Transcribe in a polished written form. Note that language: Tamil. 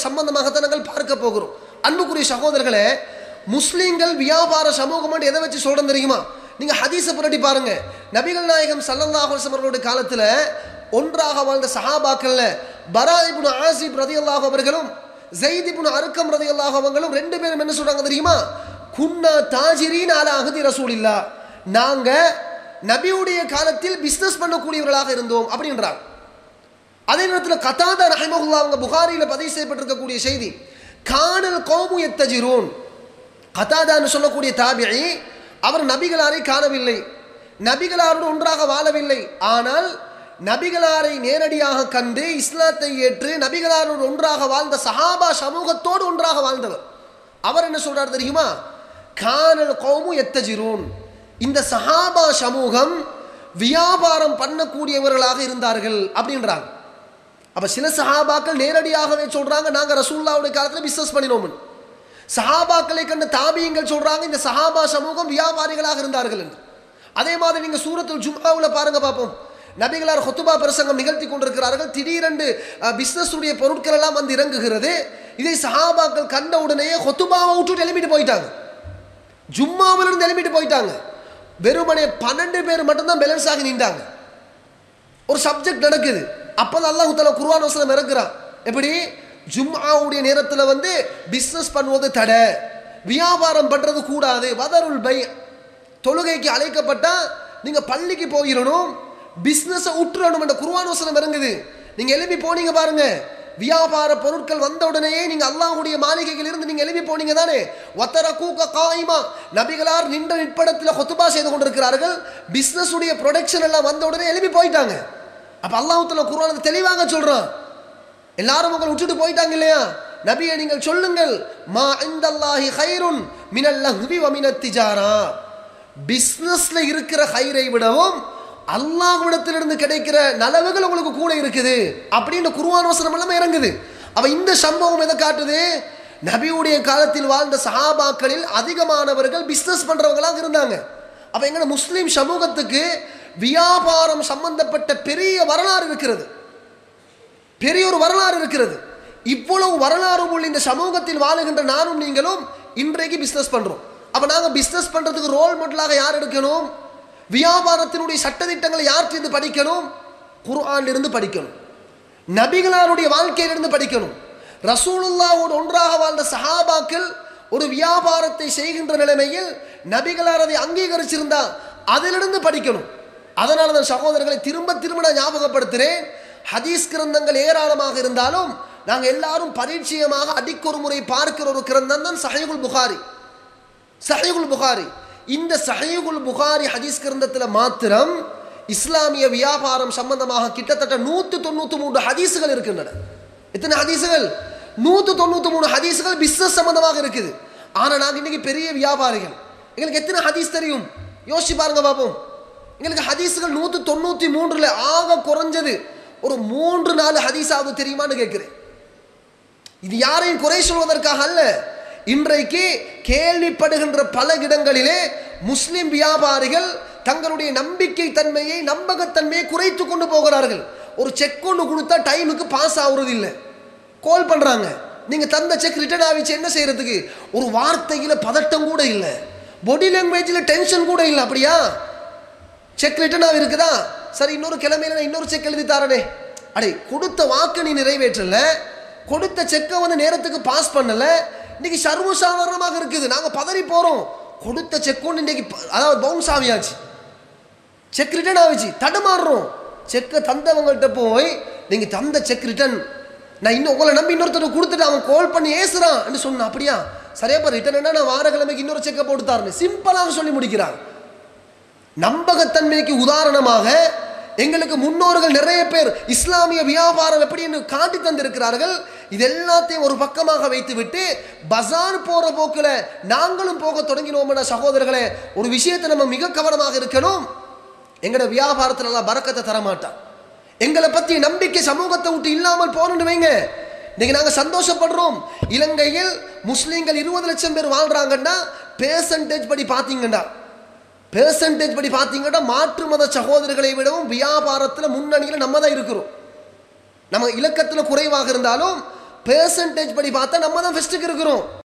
சம்பந்தமாகத்தான் நாங்கள் பார்க்க போகிறோம். அன்புக்குரிய சகோதரர்களே, முஸ்லீம்கள் வியாபார சமூகம் எதை வச்சு சொல்றோம் தெரியுமா? நீங்க ஹதீஸை புரட்டி பாருங்க. நபிகள் நாயகம் ஸல்லல்லாஹு அலைஹி வஸல்லம் அவர்களுடைய காலத்துல ஒன்றாக வாழ்ந்த சஹாபாக்கள்ல பரா இப்னு ஆசிப் ரலியல்லாஹு அவர்களும் ஸைத் இப்னு அர்கம் ரலியல்லாஹு அவங்களும் ரெண்டு பேரும் என்ன சொல்றாங்க தெரியுமா? குன்னா தாஜிரீன் அலா அஹ்தி ரசூலில்லாஹ், நாங்க நபியுடைய காலத்தில் பிசினஸ் பண்ணக்கூடியவர்களாக இருந்தோம் அப்படின்றாங்க. அதே நேரத்தில் கதாதா ரஹிமஹுல்லாஹ் அவங்க புகாரியில பதிவு செய்யப்பட்டிருக்கக்கூடிய செய்தி, கானல் கௌமு யத்தஜிரூன், கதாதான்னு சொல்லக்கூடிய தாபிஈ அவர் நபிகளாரை காணவில்லை, நபிகளாரோடு ஒன்றாக வாழவில்லை. ஆனால் நபிகளாரை நேரடியாக கண்டு இஸ்லாத்தை ஏற்று நபிகளாரோடு ஒன்றாக வாழ்ந்த சஹாபா சமூகத்தோடு ஒன்றாக வாழ்ந்தவர். அவர் என்ன சொல்றார் தெரியுமா? கானல் கௌமு யத்தஜிரூன், இந்த சஹாபா சமூகம் வியாபாரம் பண்ணக்கூடியவர்களாக இருந்தார்கள் அப்படின்றாங்க. அப்ப சில சஹாபாக்கள் நேரடியாகவே சொல்றாங்க, நாங்க ரசூலுல்லாஹ்வுடைய காலத்துல பிசினஸ் பண்ணினோம். சஹாபாக்களை கண்ட தாபியங்கள் சொல்றாங்க, இந்த சஹாபா சமூகம் வியாபாரிகளாக இருந்தார்கள் என்று. அதே மாதிரி நீங்க சூரத்துல் ஜும்ஆவுல பாருங்க பார்ப்போம். நபிகளார் ஹுத்பா பிரசங்கம் நிகழ்த்தி கொண்டிருக்கிறார்கள். திடீரென்று பிசினஸ் உடைய பொருட்கள் எல்லாம் வந்து இறங்குகிறது. இதை சஹாபாக்கள் கண்ட உடனே ஹுத்பாவை விட்டுட்டு எழுப்பிட்டு போயிட்டாங்க, ஜும்மாவிலிருந்து எழுப்பிட்டு போயிட்டாங்க. வெறுமனே 12 பேர் மட்டும்தான் பேலன்ஸ் ஆகி நின்றாங்க. ஒரு சப்ஜெக்ட் நடக்குது. அப்பதான் அல்லாஹ் தஆலா குர்ஆன் வசனம் இறக்குறான். எப்படி? ஜும்ஆவுடைய நேரத்தில் வந்து பிசினஸ் பண்ணுவது தடை, வியாபாரம் பண்றது கூடாது. வதருல் பை, தொழுகைக்கு அழைக்கப்பட்டா நீங்க பள்ளிக்கு போயிடணும், பிசினஸ் உற்றுறணும் என்ற குர்ஆன் வசனம் இறங்குது. நீங்க எழுப்பி போனீங்க பாருங்க, வியாபார பொருட்கள் வந்த உடனே நீங்க அல்லாஹ்வுடைய மாளிகையில் இருந்து நீங்க எழுப்பி போனீங்க தானே. வதரகூக காயிமா, நபிகளார் நின்ற நிற்படத்தில் ஹுத்பா செய்து கொண்டிருக்கிறார்கள். பிசினஸ் உடைய ப்ரொடக்ஷன் எல்லாம் வந்த உடனே எழுப்பி போயிட்டாங்க. அப்ப அல்லாஹ் தஆலா குர்ஆன்ல தெளிவாக சொல்றான், எல்லாரும் உங்களை விட்டுட்டு போயிட்டாங்க இல்லையா, நபியை நீங்கள் சொல்லுங்கள், மா இந்தல்லாஹி கைருன் மினல் லஹ்வி வ மினத் திஜாரா, பிசினஸ்ல இருக்கிற ஹைரை விடவும் அல்லாஹ்விடத்திலிருந்து கிடைக்கிற நலவுகள் உங்களுக்கு கூட இருக்குது அப்படின்னு குர்ஆன் வசனம் எல்லாம் இறங்குது. அப்ப இந்த சம்பவம் எதை காட்டுது? நபியுடைய காலத்தில் வாழ்ந்த சஹாபாக்களில் அதிகமானவர்கள் பிசினஸ் பண்றவங்களாக இருந்தாங்க. அப்ப எங்க முஸ்லிம் சமூகத்துக்கு வியாபாரம் சம்பந்தப்பட்ட பெரிய வரலாறு இருக்கிறது, பெரிய ஒரு வரலாறு இருக்கிறது. இவ்வளவு வரலாறு உள்ள இந்த சமூகத்தில் வாழுகின்ற நானும் நீங்களும் இன்றைக்கு பிசினஸ் பண்றோம். அப்ப நாங்க பிசினஸ் பண்றதுக்கு ரோல் மாடலாக யார் எடுக்கணும்? வியாபாரத்தினுடைய சட்டதிட்டங்களை யார்கிட்ட படிக்கணும்? குர்ஆனில் இருந்து படிக்கணும், நபிகளாருடைய வாழ்க்கையிலிருந்து படிக்கணும். ரசூலுல்லாஹ்வோடு ஒன்றாக வாழ்ந்த சஹாபாக்கள் ஒரு வியாபாரத்தை செய்கின்ற நிலைமையில் நபிகளார் அதை அங்கீகரிச்சிருந்தா அதிலிருந்து படிக்கணும். அதனால தான் சகோதரர்களை திரும்ப திரும்ப நான் ஞாபகப்படுத்துகிறேன், ஹதீஸ் கிரந்தங்கள் ஏராளமாக இருந்தாலும் நாங்கள் எல்லாரும் பரிச்சயமாக அடிக்கொரு முறை பார்க்கிற ஒரு கிரந்தம் தான் சஹீஹுல் புகாரி. சஹீஹுல் புகாரி, இந்த சஹீஹுல் புகாரி ஹதீஸ் கிரந்தத்தில் மாத்திரம் இஸ்லாமிய வியாபாரம் சம்பந்தமாக கிட்டத்தட்ட 193 ஹதீஸுகள் இருக்கின்றன. எத்தனை ஹதீஸுகள்? 193 ஹதீஸுகள் பிசினஸ் சம்பந்தமாக இருக்குது. ஆனா நாங்கள் இன்னைக்கு பெரிய வியாபாரிகள், எங்களுக்கு எத்தனை ஹதீஸ் தெரியும்? யோசிச்சு பாருங்க பார்ப்போம். எங்களுக்கு ஹதீஸுகள் 193ல ஆக குறைஞ்சது ஒரு 3-4 ஹதீஸாவது தெரியுமான்னு கேட்கிறேன். இது யாரையும் குறை சொல்வதற்காக அல்ல. இன்றைக்கு கேள்விப்படுகின்ற பல இடங்களிலே முஸ்லிம் வியாபாரிகள் தங்களுடைய நம்பிக்கை தன்மையை, நம்பகத்தன்மையை குறைத்து கொண்டு போகிறார்கள். ஒரு செக் கொண்டு கொடுத்தா டைமுக்கு பாஸ் ஆகுறது இல்லை, கால் பண்றாங்க, நீங்க தந்த செக் ரிட்டர்ன் ஆகிச்சு, என்ன செய்யறதுக்கு? ஒரு வார்த்தையில பதட்டம் கூட இல்லை, பாடி லாங்குவேஜ்ல டென்ஷன் கூட இல்லை. அப்படியா? செக் ரிட்டர்ன் ஆகி இருக்குதா, சரி இன்னொரு கிழமையில இன்னொரு செக் எழுதி தாரனே. அடே, கொடுத்த வாக்கு நீ நிறைவேற்றல, கொடுத்த செக்கை வந்து நேரத்துக்கு பாஸ் பண்ணல, இன்னைக்கு சர்வசாதாரணமாக இருக்குது. நாங்க பதறி போறோம், கொடுத்த செக் ஒன்று இன்னைக்கு அதாவது பவுன்ஸ் ஆகியாச்சு, செக் ரிட்டர்ன் ஆகிச்சு, தடுமாறுறோம். செக்கை தந்தவங்கள்ட்ட போய் நீங்க தந்த செக் ரிட்டர்ன், நான் இன்னும் உங்களை நம்பி இன்னொருத்தர் கொடுத்துட்டு அவன் கால் பண்ணி ஏசுறான் என்று சொன்ன. அப்படியா? சரியாப்பா, ரிட்டர்ன் என்ன, நான் வார கிழமைக்கு இன்னொரு செக்கை போட்டு தாரேன், சிம்பிளாக சொல்லி முடிக்கிறான். நம்பகத்தன்மைக்கு உதாரணமாக எங்களுக்கு முன்னோர்கள் நிறைய பேர் இஸ்லாமிய வியாபாரம் எப்படி என்று காட்டி தந்திருக்கிறார்கள். இது எல்லாத்தையும் ஒரு பக்கமாக வைத்துவிட்டு பஜார் போற போக்கில் நாங்களும் போக தொடங்கினோம். சகோதரர்களே, ஒரு விஷயத்தை நம்ம மிக கவனமாக இருக்கணும். எங்களோட வியாபாரத்தில் எல்லாம் பரக்கத்தை தரமாட்டான். எங்களை பற்றி நம்பிக்கை சமூகத்தை விட்டு இல்லாமல் போகணும்னு வைங்க. இன்னைக்கு நாங்கள் சந்தோஷப்படுறோம், இலங்கையில் முஸ்லீம்கள் 20 லட்சம் பேர் வாழ்றாங்கன்னா பெர்சன்டேஜ் படி பார்த்தீங்கன்னா மாற்று மத சகோதரர்களை விடவும் வியாபாரத்தில் முன்னணியில் நம்ம தான் இருக்கிறோம். நம்ம இலக்கத்தில் குறைவாக இருந்தாலும் பெர்சன்டேஜ் படி பார்த்தா நம்ம தான் ஃபர்ஸ்ட்டுக்கு இருக்கிறோம்.